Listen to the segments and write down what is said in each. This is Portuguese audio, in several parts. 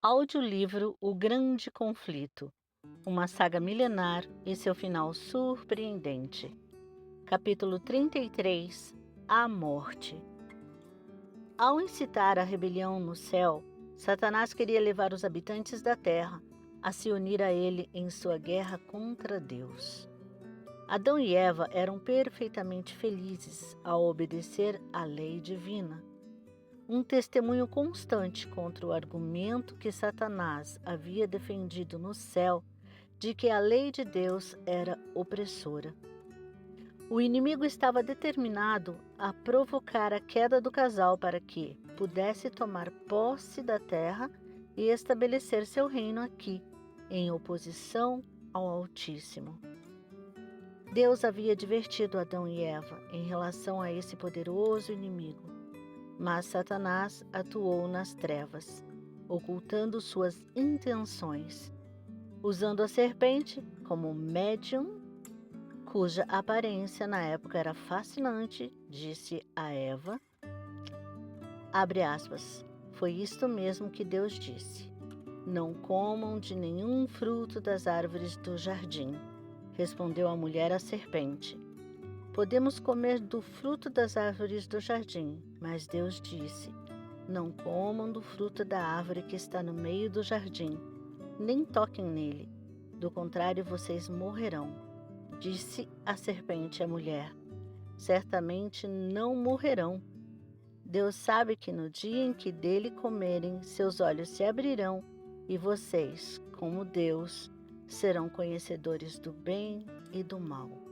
Audiolivro O Grande Conflito, uma saga milenar e seu final surpreendente. Capítulo 33 A Morte. Ao incitar a rebelião no céu, Satanás queria levar os habitantes da terra a se unir a ele em sua guerra contra Deus. Adão e Eva eram perfeitamente felizes ao obedecer à lei divina. Um testemunho constante contra o argumento que Satanás havia defendido no céu de que a lei de Deus era opressora. O inimigo estava determinado a provocar a queda do casal para que pudesse tomar posse da terra e estabelecer seu reino aqui, em oposição ao Altíssimo. Deus havia advertido Adão e Eva em relação a esse poderoso inimigo. Mas Satanás atuou nas trevas, ocultando suas intenções, usando a serpente como médium, cuja aparência na época era fascinante, disse a Eva, abre aspas, foi isto mesmo que Deus disse, não comam de nenhum fruto das árvores do jardim, respondeu a mulher à serpente. Podemos comer do fruto das árvores do jardim, mas Deus disse, não comam do fruto da árvore que está no meio do jardim, nem toquem nele, do contrário vocês morrerão. Disse a serpente à mulher, certamente não morrerão. Deus sabe que no dia em que dele comerem, seus olhos se abrirão e vocês, como Deus, serão conhecedores do bem e do mal.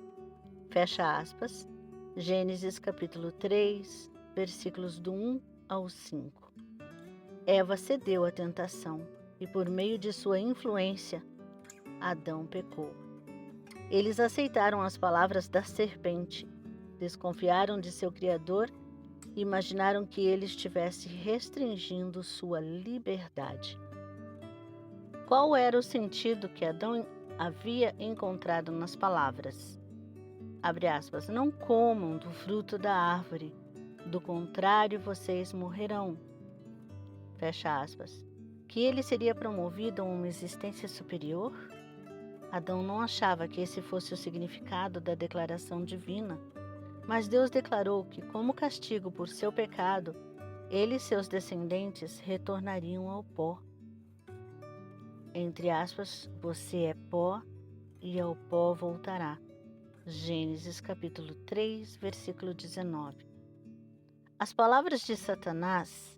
Fecha aspas, Gênesis capítulo 3, versículos do 1 ao 5. Eva cedeu à tentação e por meio de sua influência, Adão pecou. Eles aceitaram as palavras da serpente, desconfiaram de seu Criador e imaginaram que ele estivesse restringindo sua liberdade. Qual era o sentido que Adão havia encontrado nas palavras? Abre aspas, não comam do fruto da árvore, do contrário vocês morrerão. Fecha aspas. Que ele seria promovido a uma existência superior? Adão não achava que esse fosse o significado da declaração divina, mas Deus declarou que, como castigo por seu pecado, ele e seus descendentes retornariam ao pó. Entre aspas, você é pó e ao pó voltará. Gênesis capítulo 3, versículo 19. As palavras de Satanás,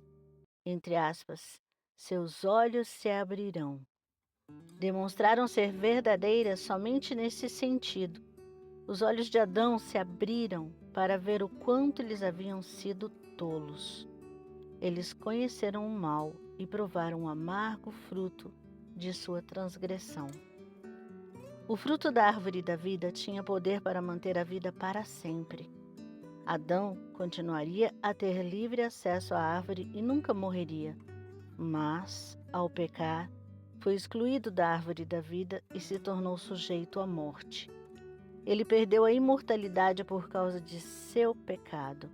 entre aspas, seus olhos se abrirão, demonstraram ser verdadeiras somente nesse sentido. Os olhos de Adão se abriram para ver o quanto eles haviam sido tolos. Eles conheceram o mal e provaram o amargo fruto de sua transgressão. O fruto da árvore da vida tinha poder para manter a vida para sempre. Adão continuaria a ter livre acesso à árvore e nunca morreria, mas, ao pecar, foi excluído da árvore da vida e se tornou sujeito à morte. Ele perdeu a imortalidade por causa de seu pecado.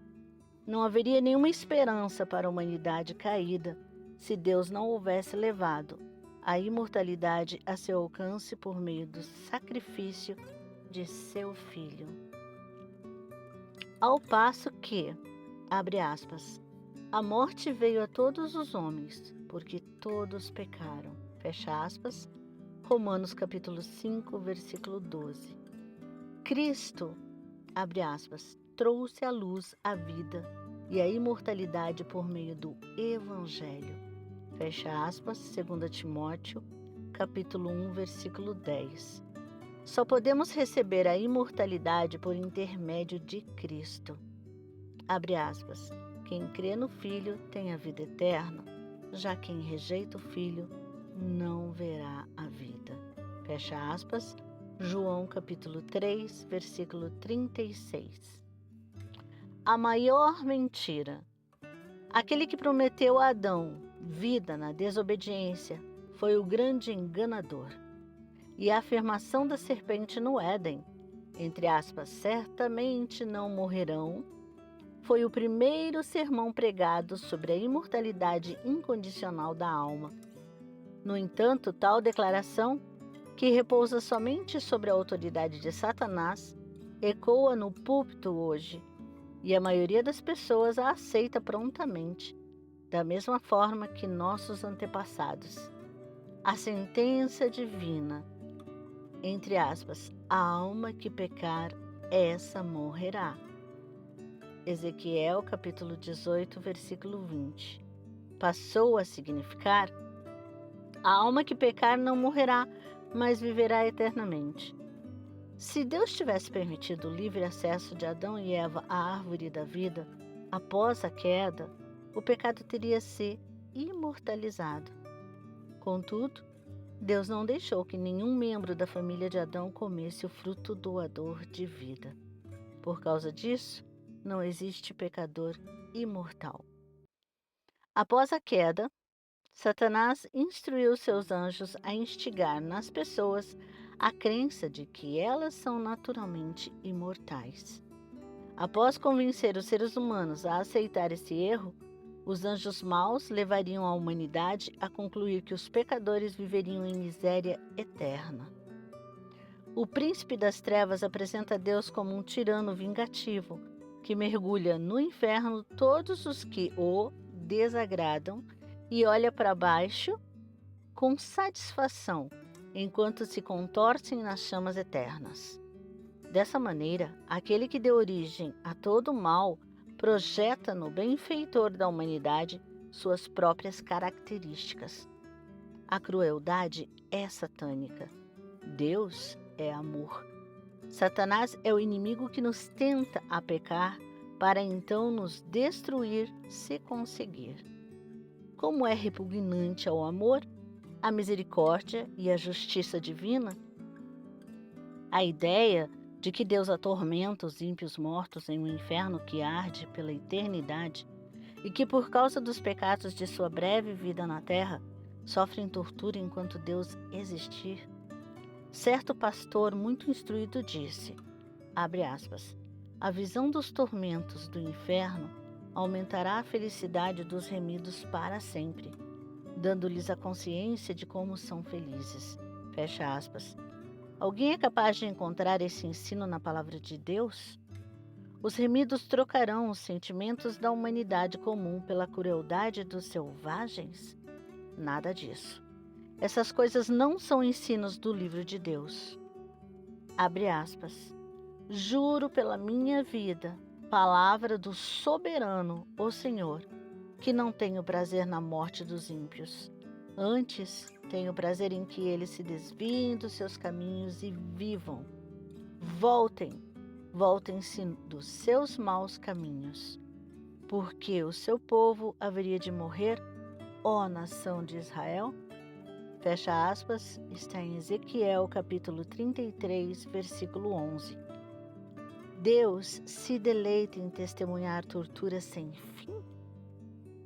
Não haveria nenhuma esperança para a humanidade caída se Deus não houvesse levado a imortalidade a seu alcance por meio do sacrifício de seu Filho. Ao passo que, abre aspas, a morte veio a todos os homens, porque todos pecaram. Fecha aspas, Romanos capítulo 5, versículo 12. Cristo, abre aspas, trouxe à luz a vida e a imortalidade por meio do Evangelho. Fecha aspas, 2 Timóteo, capítulo 1, versículo 10. Só podemos receber a imortalidade por intermédio de Cristo. Abre aspas, quem crê no Filho tem a vida eterna, já quem rejeita o Filho não verá a vida. Fecha aspas, João capítulo 3, versículo 36. A maior mentira. Aquele que prometeu a Adão vida na desobediência foi o grande enganador. E a afirmação da serpente no Éden, entre aspas, certamente não morrerão, foi o primeiro sermão pregado sobre a imortalidade incondicional da alma. No entanto, tal declaração, que repousa somente sobre a autoridade de Satanás, ecoa no púlpito hoje, e a maioria das pessoas a aceita prontamente, da mesma forma que nossos antepassados. A sentença divina, entre aspas, a alma que pecar, essa morrerá. Ezequiel capítulo 18, versículo 20. Passou a significar: a alma que pecar não morrerá, mas viverá eternamente. Se Deus tivesse permitido o livre acesso de Adão e Eva à árvore da vida, após a queda, o pecado teria se imortalizado. Contudo, Deus não deixou que nenhum membro da família de Adão comesse o fruto doador de vida. Por causa disso, não existe pecador imortal. Após a queda, Satanás instruiu seus anjos a instigar nas pessoas a crença de que elas são naturalmente imortais. Após convencer os seres humanos a aceitar esse erro, os anjos maus levariam a humanidade a concluir que os pecadores viveriam em miséria eterna. O príncipe das trevas apresenta Deus como um tirano vingativo, que mergulha no inferno todos os que o desagradam e olha para baixo com satisfação, enquanto se contorcem nas chamas eternas. Dessa maneira, aquele que deu origem a todo o mal projeta no benfeitor da humanidade suas próprias características. A crueldade é satânica. Deus é amor. Satanás é o inimigo que nos tenta a pecar para então nos destruir se conseguir. Como é repugnante ao amor, a misericórdia e a justiça divina? A ideia de que Deus atormenta os ímpios mortos em um inferno que arde pela eternidade e que, por causa dos pecados de sua breve vida na terra, sofrem tortura enquanto Deus existir. Certo pastor muito instruído disse, abre aspas, a visão dos tormentos do inferno aumentará a felicidade dos remidos para sempre, dando-lhes a consciência de como são felizes. Fecha aspas. Alguém é capaz de encontrar esse ensino na palavra de Deus? Os remidos trocarão os sentimentos da humanidade comum pela crueldade dos selvagens? Nada disso. Essas coisas não são ensinos do livro de Deus. Abre aspas. Juro pela minha vida, palavra do soberano, o Senhor, que não tenho prazer na morte dos ímpios. Antes, tenho prazer em que eles se desviem dos seus caminhos e vivam. Voltem-se dos seus maus caminhos. Porque o seu povo haveria de morrer, ó nação de Israel? Fecha aspas, está em Ezequiel capítulo 33, versículo 11. Deus se deleita em testemunhar torturas sem fim?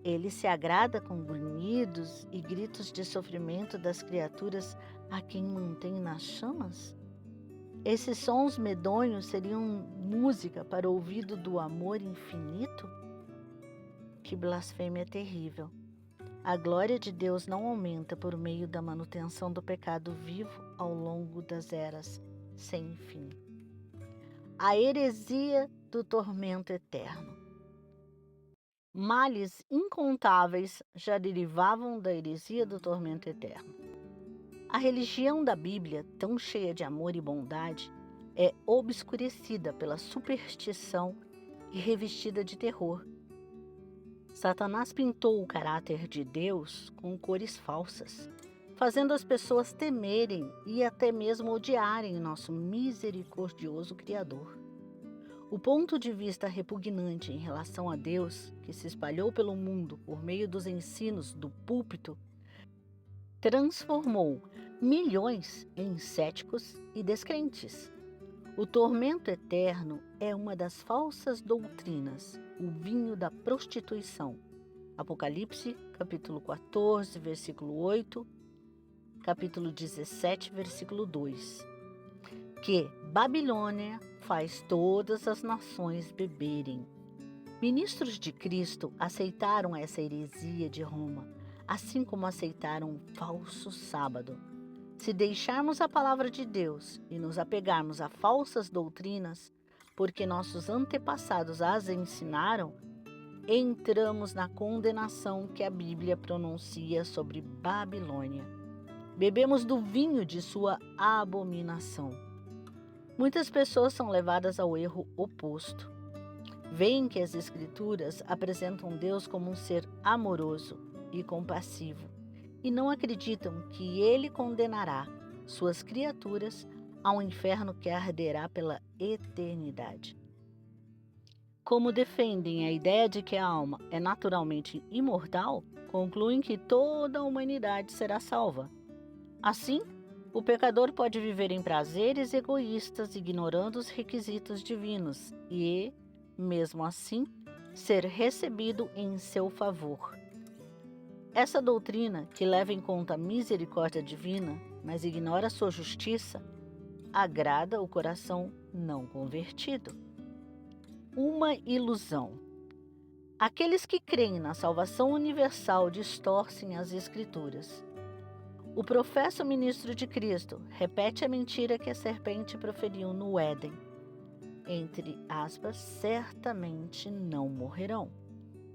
Ele se agrada com grunhidos e gritos de sofrimento das criaturas a quem mantém nas chamas? Esses sons medonhos seriam música para o ouvido do amor infinito? Que blasfêmia terrível! A glória de Deus não aumenta por meio da manutenção do pecado vivo ao longo das eras sem fim. A heresia do tormento eterno. Males incontáveis já derivavam da heresia do tormento eterno. A religião da Bíblia, tão cheia de amor e bondade, é obscurecida pela superstição e revestida de terror. Satanás pintou o caráter de Deus com cores falsas, fazendo as pessoas temerem e até mesmo odiarem nosso misericordioso Criador. O ponto de vista repugnante em relação a Deus, que se espalhou pelo mundo por meio dos ensinos do púlpito, transformou milhões em céticos e descrentes. O tormento eterno é uma das falsas doutrinas, o vinho da prostituição. Apocalipse, capítulo 14, versículo 8, capítulo 17, versículo 2. Que Babilônia faz todas as nações beberem. Ministros de Cristo aceitaram essa heresia de Roma, assim como aceitaram um falso sábado. Se deixarmos a palavra de Deus e nos apegarmos a falsas doutrinas, porque nossos antepassados as ensinaram, entramos na condenação que a Bíblia pronuncia sobre Babilônia. Bebemos do vinho de sua abominação. Muitas pessoas são levadas ao erro oposto. Veem que as Escrituras apresentam Deus como um ser amoroso e compassivo, e não acreditam que Ele condenará suas criaturas a um inferno que arderá pela eternidade. Como defendem a ideia de que a alma é naturalmente imortal, concluem que toda a humanidade será salva. Assim, o pecador pode viver em prazeres egoístas, ignorando os requisitos divinos e, mesmo assim, ser recebido em seu favor. Essa doutrina, que leva em conta a misericórdia divina, mas ignora sua justiça, agrada o coração não convertido. Uma ilusão. Aqueles que creem na salvação universal distorcem as Escrituras. O professo ministro de Cristo repete a mentira que a serpente proferiu no Éden. Entre aspas, certamente não morrerão.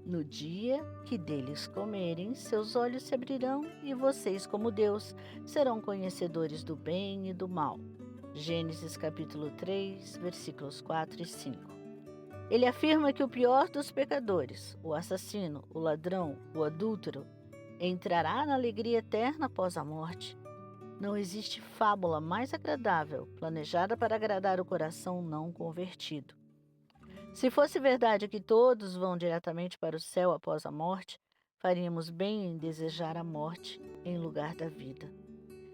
No dia que deles comerem, seus olhos se abrirão e vocês, como Deus, serão conhecedores do bem e do mal. Gênesis capítulo 3, versículos 4 e 5. Ele afirma que o pior dos pecadores, o assassino, o ladrão, o adúltero, entrará na alegria eterna após a morte. Não existe fábula mais agradável, planejada para agradar o coração não convertido. Se fosse verdade que todos vão diretamente para o céu após a morte, faríamos bem em desejar a morte em lugar da vida.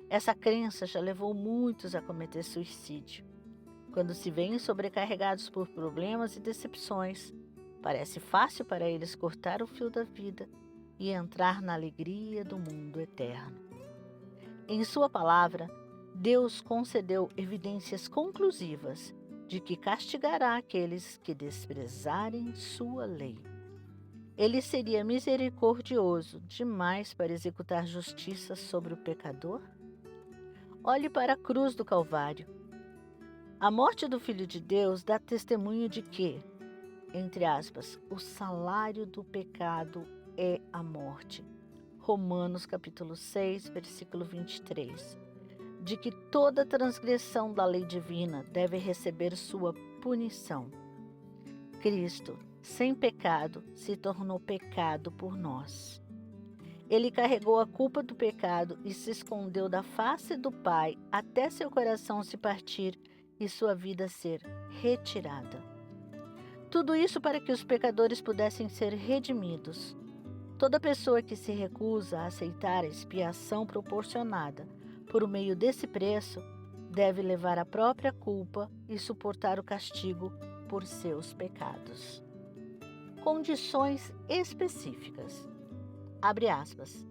Essa crença já levou muitos a cometer suicídio. Quando se veem sobrecarregados por problemas e decepções, parece fácil para eles cortar o fio da vida e entrar na alegria do mundo eterno. Em sua palavra, Deus concedeu evidências conclusivas de que castigará aqueles que desprezarem sua lei. Ele seria misericordioso demais para executar justiça sobre o pecador? Olhe para a cruz do Calvário. A morte do Filho de Deus dá testemunho de que, entre aspas, o salário do pecado é a morte. Romanos capítulo 6, versículo 23. De que toda transgressão da lei divina deve receber sua punição. Cristo, sem pecado, se tornou pecado por nós. Ele carregou a culpa do pecado e se escondeu da face do Pai até seu coração se partir e sua vida ser retirada. Tudo isso para que os pecadores pudessem ser redimidos. Toda pessoa que se recusa a aceitar a expiação proporcionada por meio desse preço deve levar a própria culpa e suportar o castigo por seus pecados. Condições específicas. Abre aspas.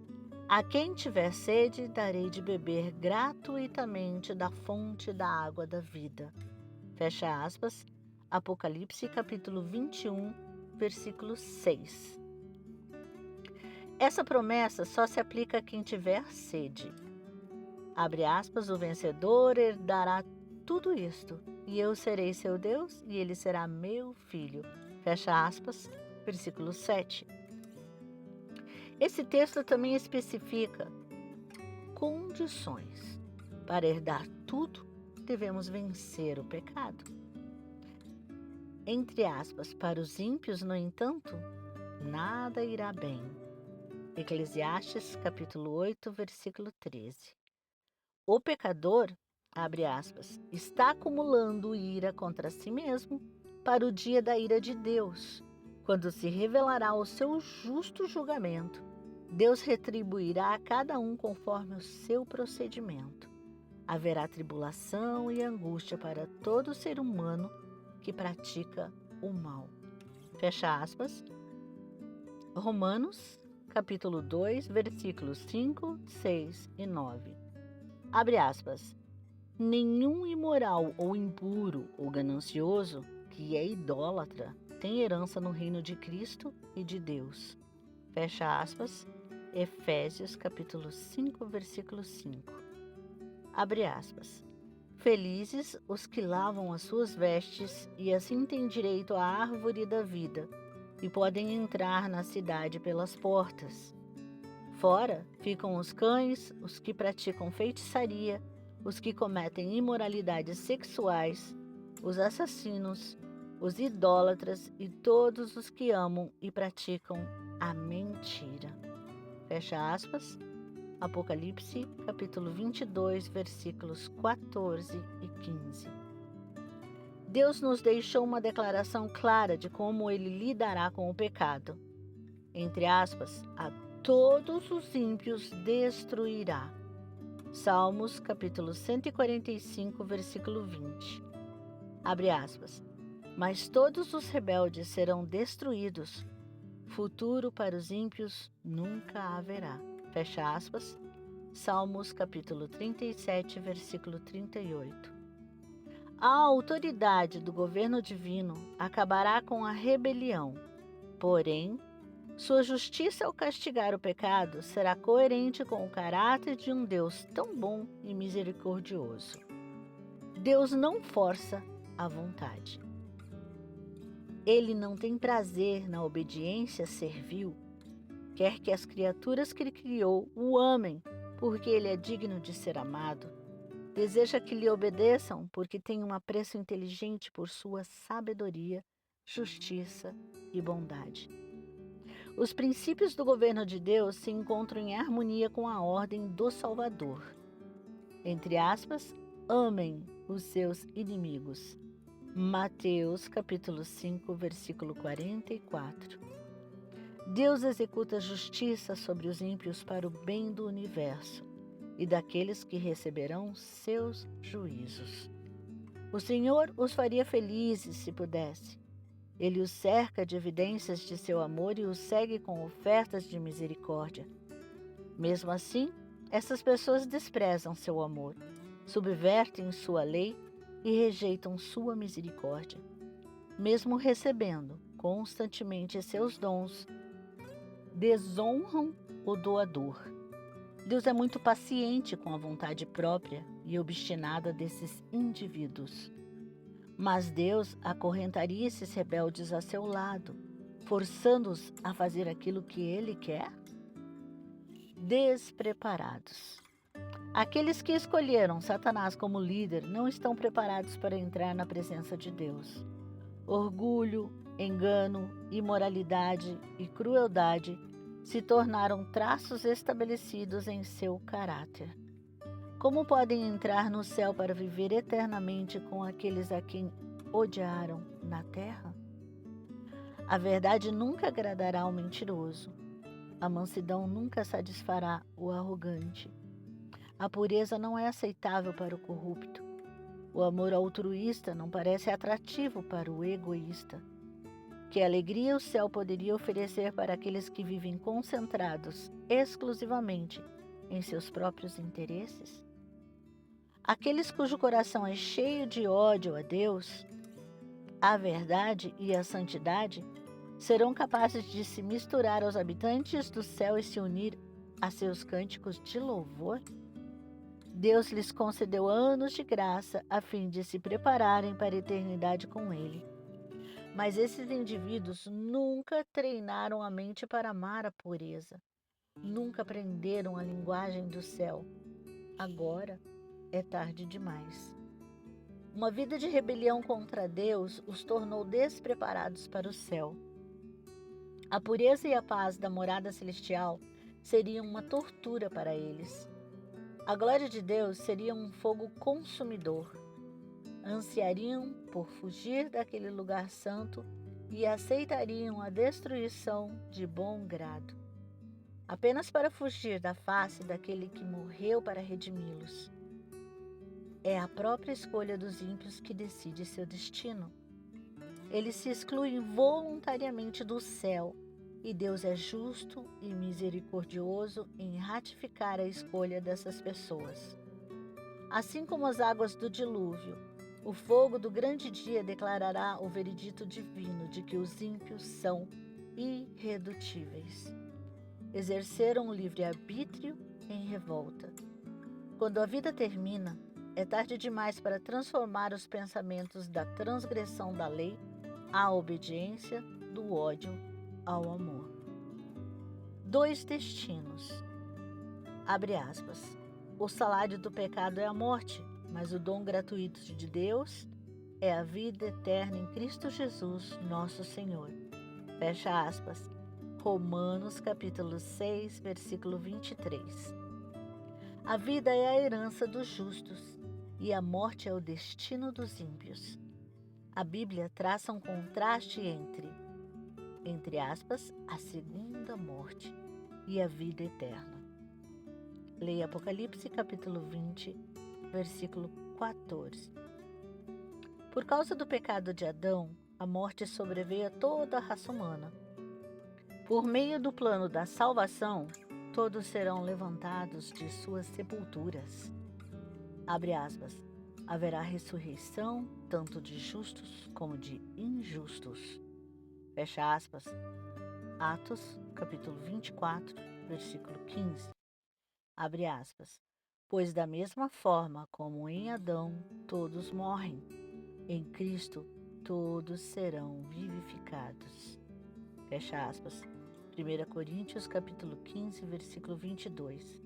A quem tiver sede, darei de beber gratuitamente da fonte da água da vida. Fecha aspas. Apocalipse capítulo 21, versículo 6. Essa promessa só se aplica a quem tiver sede. Abre aspas, o vencedor herdará tudo isto, e eu serei seu Deus, e ele será meu filho. Fecha aspas, versículo 7. Esse texto também especifica condições. Para herdar tudo, devemos vencer o pecado. Entre aspas, para os ímpios, no entanto, nada irá bem. Eclesiastes, capítulo 8, versículo 13. O pecador, abre aspas, está acumulando ira contra si mesmo para o dia da ira de Deus, quando se revelará o seu justo julgamento. Deus retribuirá a cada um conforme o seu procedimento. Haverá tribulação e angústia para todo ser humano que pratica o mal. Fecha aspas. Romanos, capítulo 2, versículos 5, 6 e 9. Abre aspas. Nenhum imoral ou impuro ou ganancioso que é idólatra tem herança no reino de Cristo e de Deus. Fecha aspas. Efésios capítulo 5, versículo 5. Abre aspas. Felizes os que lavam as suas vestes e assim têm direito à árvore da vida e podem entrar na cidade pelas portas. Fora ficam os cães, os que praticam feitiçaria, os que cometem imoralidades sexuais, os assassinos, os idólatras e todos os que amam e praticam a mentira. Fecha aspas. Apocalipse, capítulo 22, versículos 14 e 15. Deus nos deixou uma declaração clara de como Ele lidará com o pecado. Entre aspas, a todos os ímpios destruirá. Salmos, capítulo 145, versículo 20. Abre aspas. Mas todos os rebeldes serão destruídos. Futuro para os ímpios nunca haverá. Fecha aspas. Salmos capítulo 37, versículo 38. A autoridade do governo divino acabará com a rebelião. Porém, sua justiça ao castigar o pecado será coerente com o caráter de um Deus tão bom e misericordioso. Deus não força a vontade. Ele não tem prazer na obediência servil. Quer que as criaturas que ele criou o amem, porque ele é digno de ser amado. Deseja que lhe obedeçam, porque tem um apreço inteligente por sua sabedoria, justiça e bondade. Os princípios do governo de Deus se encontram em harmonia com a ordem do Salvador. Entre aspas, amem os seus inimigos. Mateus capítulo 5, versículo 44. Deus executa justiça sobre os ímpios para o bem do universo e daqueles que receberão seus juízos. O Senhor os faria felizes se pudesse. Ele os cerca de evidências de seu amor e os segue com ofertas de misericórdia. Mesmo assim, essas pessoas desprezam seu amor, subvertem sua lei e rejeitam sua misericórdia. Mesmo recebendo constantemente seus dons, desonram o doador. Deus é muito paciente com a vontade própria e obstinada desses indivíduos. Mas Deus acorrentaria esses rebeldes a seu lado, forçando-os a fazer aquilo que Ele quer? Despreparados. Aqueles que escolheram Satanás como líder não estão preparados para entrar na presença de Deus. Orgulho, engano, imoralidade e crueldade se tornaram traços estabelecidos em seu caráter. Como podem entrar no céu para viver eternamente com aqueles a quem odiaram na terra? A verdade nunca agradará ao mentiroso. A mansidão nunca satisfará o arrogante. A pureza não é aceitável para o corrupto. O amor altruísta não parece atrativo para o egoísta. Que alegria o céu poderia oferecer para aqueles que vivem concentrados exclusivamente em seus próprios interesses? Aqueles cujo coração é cheio de ódio a Deus, a verdade e a santidade serão capazes de se misturar aos habitantes do céu e se unir a seus cânticos de louvor? Deus lhes concedeu anos de graça a fim de se prepararem para a eternidade com Ele. Mas esses indivíduos nunca treinaram a mente para amar a pureza. Nunca aprenderam a linguagem do céu. Agora é tarde demais. Uma vida de rebelião contra Deus os tornou despreparados para o céu. A pureza e a paz da morada celestial seriam uma tortura para eles. A glória de Deus seria um fogo consumidor. Ansiariam por fugir daquele lugar santo e aceitariam a destruição de bom grado, apenas para fugir da face daquele que morreu para redimi-los. É a própria escolha dos ímpios que decide seu destino. Eles se excluem voluntariamente do céu, e Deus é justo e misericordioso em ratificar a escolha dessas pessoas. Assim como as águas do dilúvio, o fogo do grande dia declarará o veredito divino de que os ímpios são irredutíveis. exerceram o livre-arbítrio em revolta. Quando a vida termina, é tarde demais para transformar os pensamentos da transgressão da lei à obediência, do ódio ao amor. 2 destinos. Abre aspas. O salário do pecado é a morte, mas o dom gratuito de Deus é a vida eterna em Cristo Jesus, nosso Senhor. Fecha aspas. Romanos capítulo 6, versículo 23. A vida é a herança dos justos e a morte é o destino dos ímpios. A Bíblia traça um contraste entre aspas, a segunda morte e a vida eterna. Leia Apocalipse capítulo 20, versículo 14. Por causa do pecado de Adão, a morte sobreveio a toda a raça humana. Por meio do plano da salvação, todos serão levantados de suas sepulturas. Abre aspas. Haverá ressurreição tanto de justos como de injustos. Fecha aspas. Atos, capítulo 24, versículo 15. Abre aspas. Pois da mesma forma como em Adão todos morrem, em Cristo todos serão vivificados. Fecha aspas. 1 Coríntios, capítulo 15, versículo 22.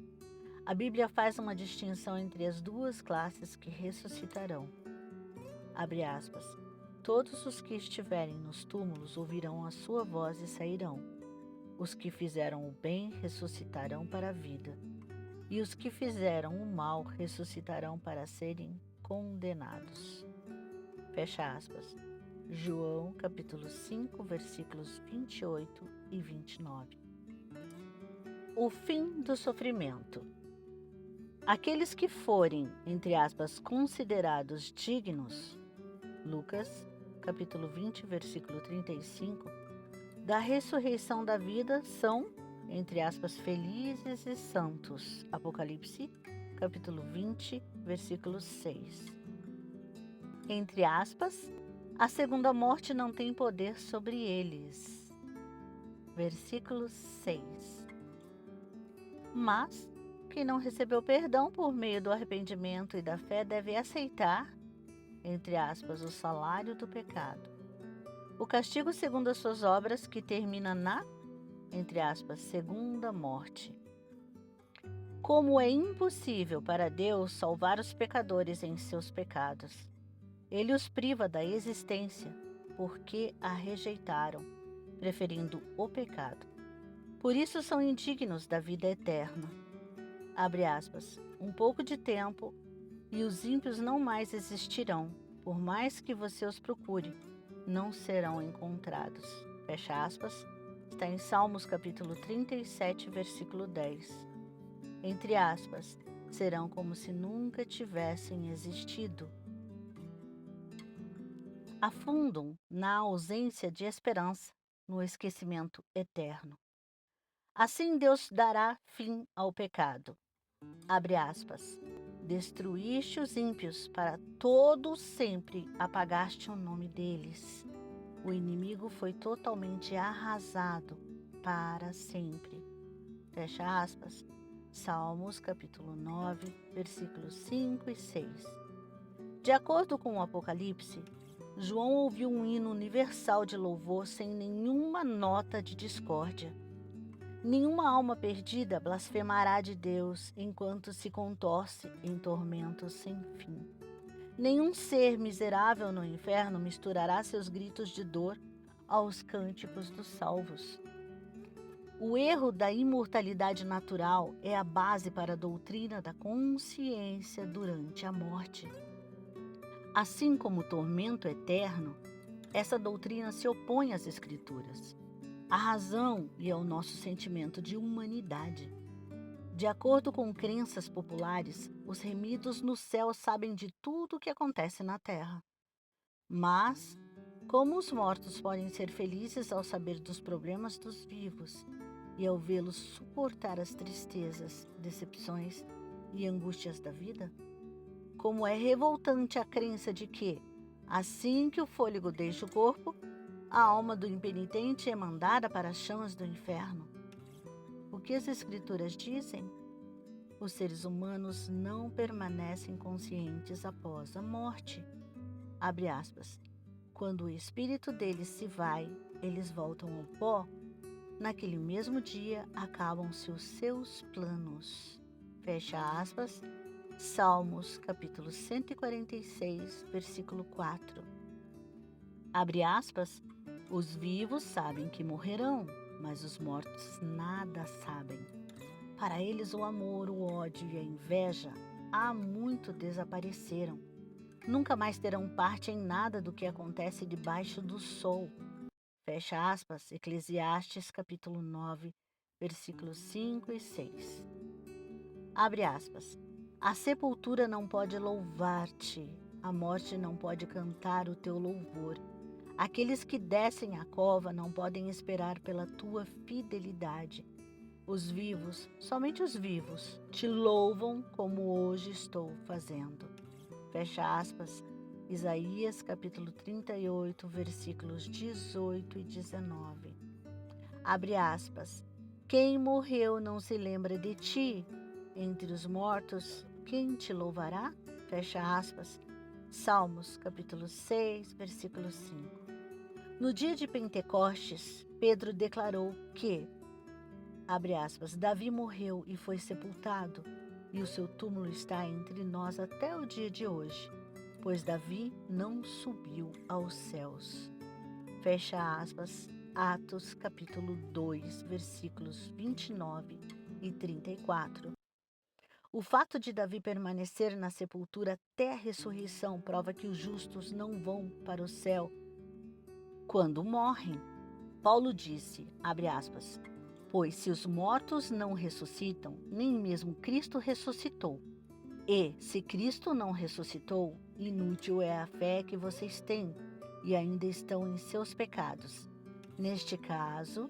A Bíblia faz uma distinção entre as duas classes que ressuscitarão. Abre aspas. Todos os que estiverem nos túmulos ouvirão a sua voz e sairão. Os que fizeram o bem ressuscitarão para a vida, e os que fizeram o mal ressuscitarão para serem condenados. Fecha aspas. João, capítulo 5, versículos 28 e 29. O fim do sofrimento. Aqueles que forem, entre aspas, considerados dignos, Lucas, capítulo 20, versículo 35, da ressurreição da vida são, entre aspas, felizes e santos. Apocalipse, capítulo 20, versículo 6. Entre aspas, a segunda morte não tem poder sobre eles. Versículo 6. Mas quem não recebeu perdão por meio do arrependimento e da fé deve aceitar, entre aspas, o salário do pecado. O castigo segundo as suas obras, que termina na, entre aspas, segunda morte. Como é impossível para Deus salvar os pecadores em seus pecados, Ele os priva da existência, porque a rejeitaram, preferindo o pecado. Por isso são indignos da vida eterna. Abre aspas, um pouco de tempo e os ímpios não mais existirão, por mais que você os procure, não serão encontrados. Fecha aspas, está em Salmos capítulo 37, versículo 10. Entre aspas, serão como se nunca tivessem existido. Afundam na ausência de esperança, no esquecimento eterno. Assim Deus dará fim ao pecado. Abre aspas. Destruíste os ímpios, para todo sempre apagaste o nome deles. O inimigo foi totalmente arrasado para sempre. Fecha aspas. Salmos capítulo 9, versículos 5 e 6. De acordo com o Apocalipse, João ouviu um hino universal de louvor sem nenhuma nota de discórdia. Nenhuma alma perdida blasfemará de Deus enquanto se contorce em tormentos sem fim. Nenhum ser miserável no inferno misturará seus gritos de dor aos cânticos dos salvos. O erro da imortalidade natural é a base para a doutrina da consciência durante a morte. Assim como o tormento eterno, essa doutrina se opõe às Escrituras, à razão e ao nosso sentimento de humanidade. De acordo com crenças populares, os remidos no céu sabem de tudo o que acontece na terra. Mas, como os mortos podem ser felizes ao saber dos problemas dos vivos e ao vê-los suportar as tristezas, decepções e angústias da vida? Como é revoltante a crença de que, assim que o fôlego deixa o corpo, a alma do impenitente é mandada para as chamas do inferno. O que as Escrituras dizem? Os seres humanos não permanecem conscientes após a morte. Abre aspas. Quando o espírito deles se vai, eles voltam ao pó. Naquele mesmo dia acabam-se os seus planos. Fecha aspas. Salmos, capítulo 146, versículo 4. Abre aspas. Os vivos sabem que morrerão, mas os mortos nada sabem. Para eles o amor, o ódio e a inveja há muito desapareceram. Nunca mais terão parte em nada do que acontece debaixo do sol. Fecha aspas, Eclesiastes capítulo 9, versículos 5 e 6. Abre aspas. A sepultura não pode louvar-te, a morte não pode cantar o teu louvor. Aqueles que descem à cova não podem esperar pela tua fidelidade. Os vivos, somente os vivos, te louvam como hoje estou fazendo. Fecha aspas, Isaías capítulo 38, versículos 18 e 19. Abre aspas. Quem morreu não se lembra de ti? Entre os mortos, quem te louvará? Fecha aspas. Salmos capítulo 6, versículo 5. No dia de Pentecostes, Pedro declarou que, abre aspas, Davi morreu e foi sepultado, e o seu túmulo está entre nós até o dia de hoje, pois Davi não subiu aos céus. Fecha aspas, Atos capítulo 2, versículos 29 e 34. O fato de Davi permanecer na sepultura até a ressurreição prova que os justos não vão para o céu quando morrem. Paulo disse, abre aspas, pois se os mortos não ressuscitam, nem mesmo Cristo ressuscitou. E, se Cristo não ressuscitou, inútil é a fé que vocês têm e ainda estão em seus pecados. Neste caso,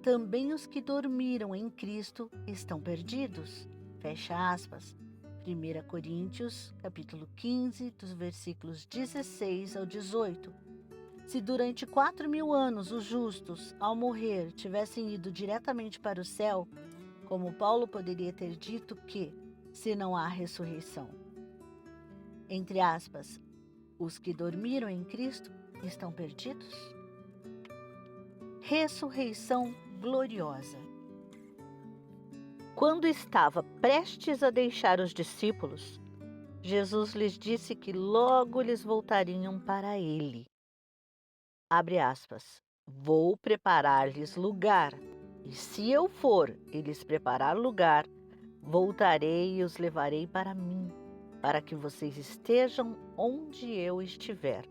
também os que dormiram em Cristo estão perdidos. Fecha aspas. 1 Coríntios, capítulo 15, dos versículos 16 ao 18. Se durante 4.000 anos os justos, ao morrer, tivessem ido diretamente para o céu, como Paulo poderia ter dito que, se não há ressurreição? Entre aspas, os que dormiram em Cristo estão perdidos? Ressurreição gloriosa. Quando estava prestes a deixar os discípulos, Jesus lhes disse que logo eles voltariam para ele. Abre aspas, vou preparar-lhes lugar, e se eu for e lhes preparar lugar, voltarei e os levarei para mim, para que vocês estejam onde eu estiver.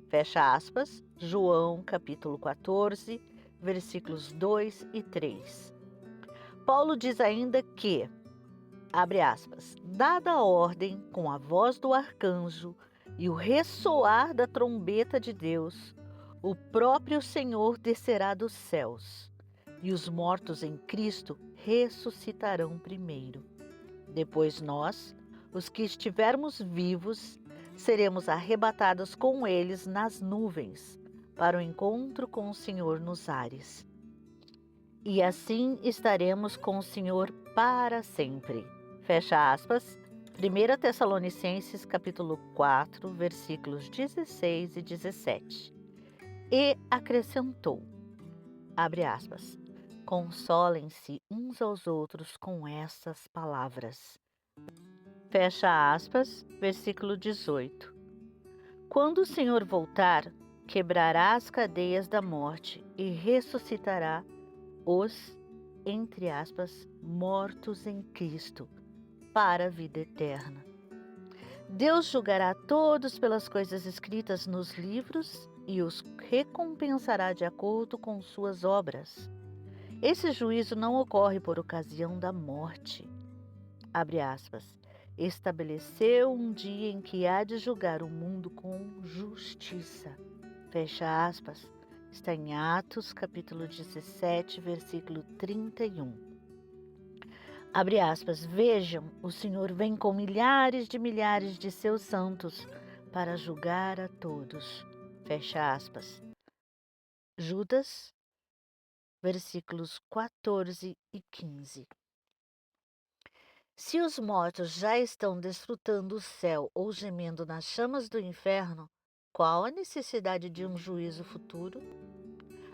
Fecha aspas, João capítulo 14, versículos 2 e 3. Paulo diz ainda que, abre aspas, dada a ordem com a voz do arcanjo e o ressoar da trombeta de Deus, o próprio Senhor descerá dos céus, e os mortos em Cristo ressuscitarão primeiro. Depois nós, os que estivermos vivos, seremos arrebatados com eles nas nuvens, para o encontro com o Senhor nos ares. E assim estaremos com o Senhor para sempre. Fecha aspas, 1 Tessalonicenses capítulo 4, versículos 16 e 17. E acrescentou, abre aspas, consolem-se uns aos outros com essas palavras. Fecha aspas, versículo 18. Quando o Senhor voltar, quebrará as cadeias da morte e ressuscitará os, entre aspas, mortos em Cristo, para a vida eterna. Deus julgará todos pelas coisas escritas nos livros e os recompensará de acordo com suas obras. Esse juízo não ocorre por ocasião da morte. Abre aspas. Estabeleceu um dia em que há de julgar o mundo com justiça. Fecha aspas. Está em Atos, capítulo 17, versículo 31. Abre aspas. Vejam, o Senhor vem com milhares de seus santos para julgar a todos. Fecha aspas. Judas, versículos 14 e 15. Se os mortos já estão desfrutando o céu ou gemendo nas chamas do inferno, qual a necessidade de um juízo futuro?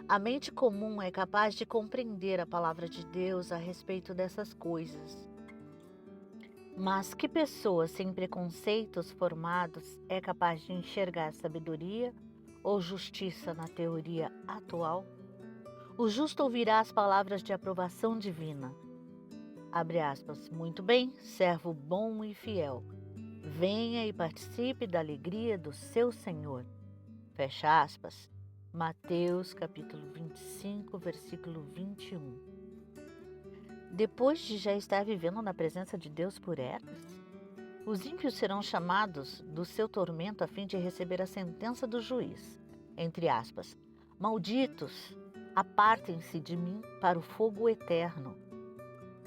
A mente comum é capaz de compreender a palavra de Deus a respeito dessas coisas. Mas que pessoa sem preconceitos formados é capaz de enxergar sabedoria ou justiça na teoria atual? O justo ouvirá as palavras de aprovação divina. Abre aspas, muito bem, servo bom e fiel. Venha e participe da alegria do seu Senhor. Fecha aspas. Mateus capítulo 25, versículo 21. Depois de já estar vivendo na presença de Deus por eras, os ímpios serão chamados do seu tormento a fim de receber a sentença do juiz. Entre aspas, malditos, apartem-se de mim para o fogo eterno.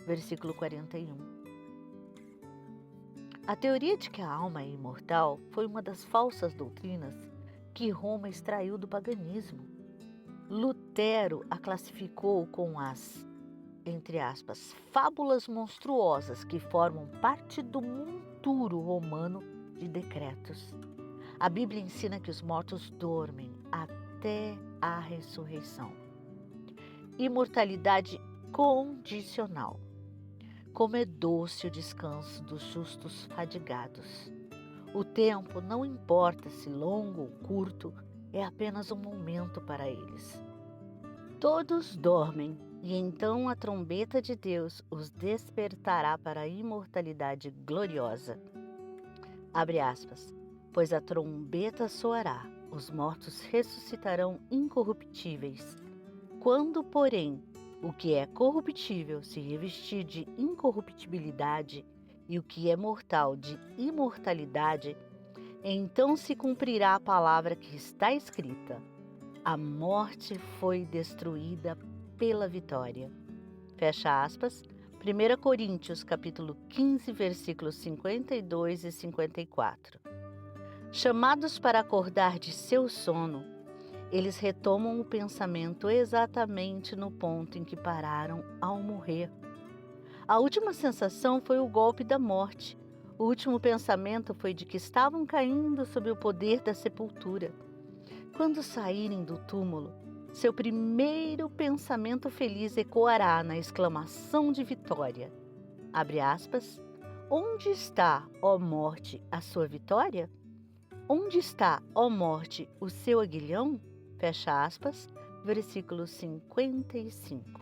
Versículo 41. A teoria de que a alma é imortal foi uma das falsas doutrinas que Roma extraiu do paganismo. Lutero a classificou com as, entre aspas, fábulas monstruosas que formam parte do monturo romano de decretos. A Bíblia ensina que os mortos dormem até a ressurreição. Imortalidade condicional. Como é doce o descanso dos justos fadigados. O tempo, não importa se longo ou curto, é apenas um momento para eles. Todos dormem, e então a trombeta de Deus os despertará para a imortalidade gloriosa. Abre aspas. Pois a trombeta soará, os mortos ressuscitarão incorruptíveis. Quando, porém, o que é corruptível se revestir de incorruptibilidade e o que é mortal de imortalidade, então se cumprirá a palavra que está escrita: a morte foi destruída pela vitória. Fecha aspas. 1 Coríntios capítulo 15, versículos 52 e 54. Chamados para acordar de seu sono, eles retomam o pensamento exatamente no ponto em que pararam ao morrer. A última sensação foi o golpe da morte. O último pensamento foi de que estavam caindo sob o poder da sepultura. Quando saírem do túmulo, seu primeiro pensamento feliz ecoará na exclamação de vitória. Abre aspas. Onde está, ó morte, a sua vitória? Onde está, ó morte, o seu aguilhão? Fecha aspas, versículo 55.